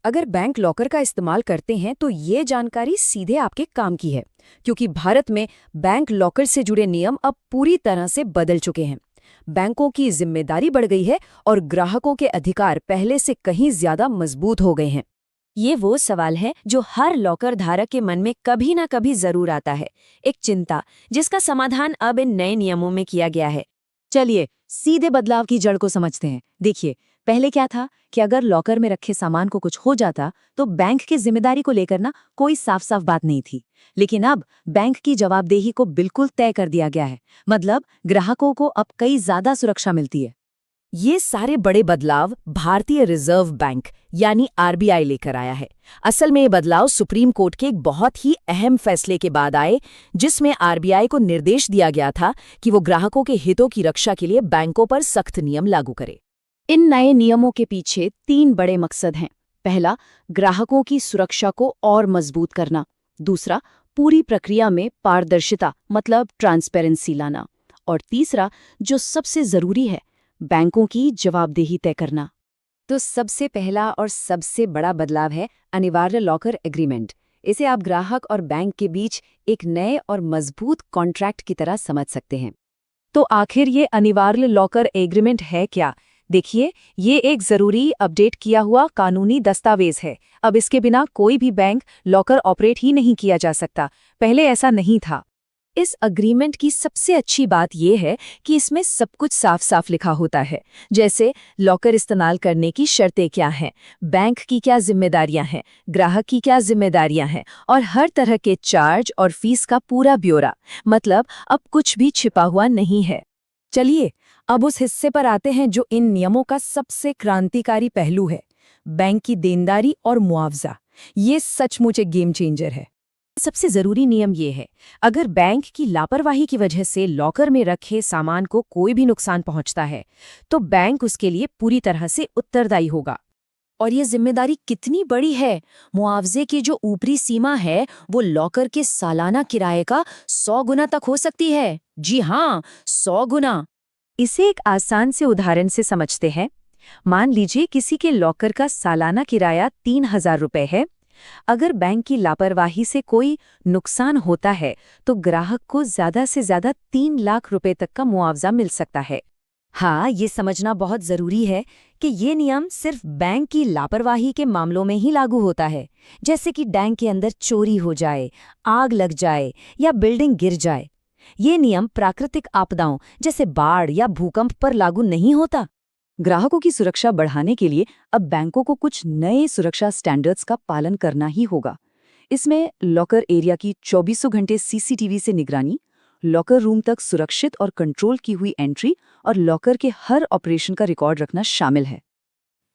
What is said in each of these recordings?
अगर bank locker का इस्तेमाल करते हैं तो ये जानकारी सीधे आपके काम की है, क्योंकि भारत में बैंक लॉकर से जुड़े नियम अब पूरी तरह से बदल चुके हैं। बैंकों की जिम्मेदारी बढ़ गई है और ग्राहकों के अधिकार पहले से कहीं ज्यादा मजबूत हो गए हैं। ये वो सवाल है जो हर लॉकर धारक के मन में कभी ना कभी जरूर आता है, एक चिंता जिसका समाधान अब इन नए नियमों में किया गया है। चलिए सीधे बदलाव की जड़ को समझते हैं। देखिए, पहले क्या था कि अगर लॉकर में रखे सामान को कुछ हो जाता तो बैंक की जिम्मेदारी को लेकर ना कोई साफ साफ बात नहीं थी। लेकिन अब बैंक की जवाबदेही को बिल्कुल तय कर दिया गया है। मतलब ग्राहकों को अब कई ज्यादा सुरक्षा मिलती है। ये सारे बड़े बदलाव भारतीय रिजर्व बैंक यानी आरबीआई लेकर आया है। असल में ये बदलाव सुप्रीम कोर्ट के एक बहुत ही अहम फैसले के बाद आए, जिसमें आरबीआई को निर्देश दिया गया था कि वो ग्राहकों के हितों की रक्षा के लिए बैंकों पर सख्त नियम लागू करे। इन नए नियमों के पीछे 3 बड़े मकसद हैं। पहला, ग्राहकों की सुरक्षा को और मजबूत करना। दूसरा, पूरी प्रक्रिया में पारदर्शिता मतलब ट्रांसपेरेंसी लाना। और तीसरा, जो सबसे जरूरी है, बैंकों की जवाबदेही तय करना। तो सबसे पहला और सबसे बड़ा बदलाव है अनिवार्य लॉकर एग्रीमेंट। इसे आप ग्राहक और बैंक के बीच एक नए और मजबूत कॉन्ट्रैक्ट की तरह समझ सकते हैं। तो आखिर ये अनिवार्य लॉकर एग्रीमेंट है क्या? देखिए, ये एक जरूरी अपडेट किया हुआ कानूनी दस्तावेज है। अब इसके बिना कोई भी बैंक लॉकर ऑपरेट ही नहीं किया जा सकता। पहले ऐसा नहीं था। इस अग्रीमेंट की सबसे अच्छी बात यह है कि इसमें सब कुछ साफ साफ लिखा होता है। जैसे लॉकर इस्तेमाल करने की शर्तें क्या हैं, बैंक की क्या जिम्मेदारियां हैं, ग्राहक की क्या जिम्मेदारियां हैं, और हर तरह के चार्ज और फीस का पूरा ब्यौरा। मतलब अब कुछ भी छिपा हुआ नहीं है। चलिए अब उस हिस्से पर आते हैं जो इन नियमों का सबसे क्रांतिकारी पहलू है, बैंक की देनदारी और मुआवजा। ये सचमुच एक गेम चेंजर है। सबसे जरूरी नियम ये है, अगर बैंक की लापरवाही की वजह से लॉकर में रखे सामान को कोई भी नुकसान पहुंचता है तो बैंक उसके लिए पूरी तरह से उत्तरदायी होगा। और ये जिम्मेदारी कितनी बड़ी है, मुआवजे की जो ऊपरी सीमा है वो लॉकर के सालाना किराए का 100 गुना तक हो सकती है। जी हाँ, 100 गुना। इसे एक आसान से उदाहरण से समझते हैं। मान लीजिए किसी के लॉकर का सालाना किराया 3000 रुपये है। अगर बैंक की लापरवाही से कोई नुकसान होता है तो ग्राहक को ज्यादा से ज्यादा 3 लाख रुपए तक का मुआवजा मिल सकता है। हाँ, ये समझना बहुत जरूरी है कि ये नियम सिर्फ बैंक की लापरवाही के मामलों में ही लागू होता है, जैसे कि बैंक के अंदर चोरी हो जाए, आग लग जाए या बिल्डिंग गिर जाए। ये नियम प्राकृतिक आपदाओं जैसे बाढ़ या भूकंप पर लागू नहीं होता। ग्राहकों की सुरक्षा बढ़ाने के लिए अब बैंकों को कुछ नए सुरक्षा स्टैंडर्ड्स का पालन करना ही होगा। इसमें लॉकर एरिया की 24 घंटे सीसीटीवी से निगरानी, लॉकर रूम तक सुरक्षित और कंट्रोल की हुई एंट्री और लॉकर के हर ऑपरेशन का रिकॉर्ड रखना शामिल है।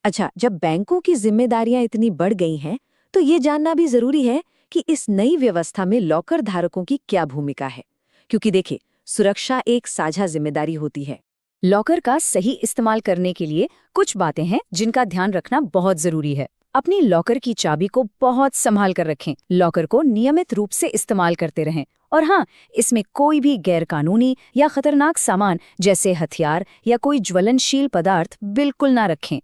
अच्छा, जब बैंकों की जिम्मेदारियां इतनी बढ़ गई हैं, तो ये जानना भी जरूरी है कि इस नई व्यवस्था में लॉकर धारकों की क्या भूमिका है। क्योंकि देखिए, सुरक्षा एक साझा जिम्मेदारी होती है। लॉकर का सही इस्तेमाल करने के लिए कुछ बातें हैं जिनका ध्यान रखना बहुत जरूरी है। अपनी लॉकर की चाबी को बहुत संभाल कर रखें, लॉकर को नियमित रूप से इस्तेमाल करते रहें। और हाँ, इसमें कोई भी गैरकानूनी या खतरनाक सामान जैसे हथियार या कोई ज्वलनशील पदार्थ बिल्कुल ना रखें।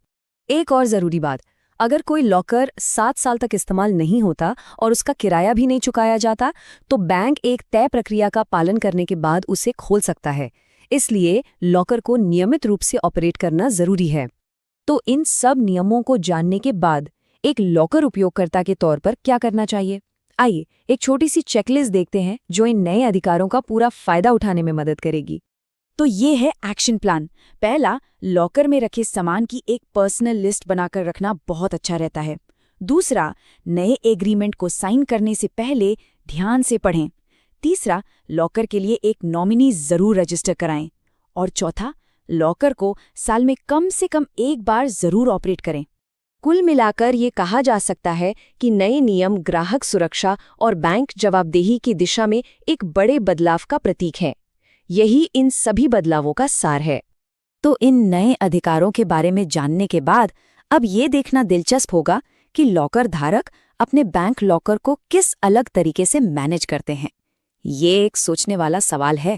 एक और जरूरी बात, अगर कोई लॉकर 7 साल तक इस्तेमाल नहीं होता और उसका किराया भी नहीं चुकाया जाता तो बैंक एक तय प्रक्रिया का पालन करने के बाद उसे खोल सकता है। इसलिए लॉकर को नियमित रूप से ऑपरेट करना जरूरी है। तो इन सब नियमों को जानने के बाद एक लॉकर उपयोगकर्ता के तौर पर क्या करना चाहिए? आइए एक छोटी सी चेकलिस्ट देखते हैं जो इन नए अधिकारों का पूरा फायदा उठाने में मदद करेगी। तो ये है एक्शन प्लान। पहला, लॉकर में रखे सामान की एक पर्सनल लिस्ट बनाकर रखना बहुत अच्छा रहता है। दूसरा, नए एग्रीमेंट को साइन करने से पहले ध्यान से पढ़ें। तीसरा, लॉकर के लिए एक नॉमिनी जरूर रजिस्टर कराएं। और चौथा, लॉकर को साल में कम से कम एक बार जरूर ऑपरेट करें। कुल मिलाकर ये कहा जा सकता है कि नए नियम ग्राहक सुरक्षा और बैंक जवाबदेही की दिशा में एक बड़े बदलाव का प्रतीक है। यही इन सभी बदलावों का सार है। तो इन नए अधिकारों के बारे में जानने के बाद अब ये देखना दिलचस्प होगा कि लॉकर धारक अपने बैंक लॉकर को किस अलग तरीके से मैनेज करते हैं। ये एक सोचने वाला सवाल है।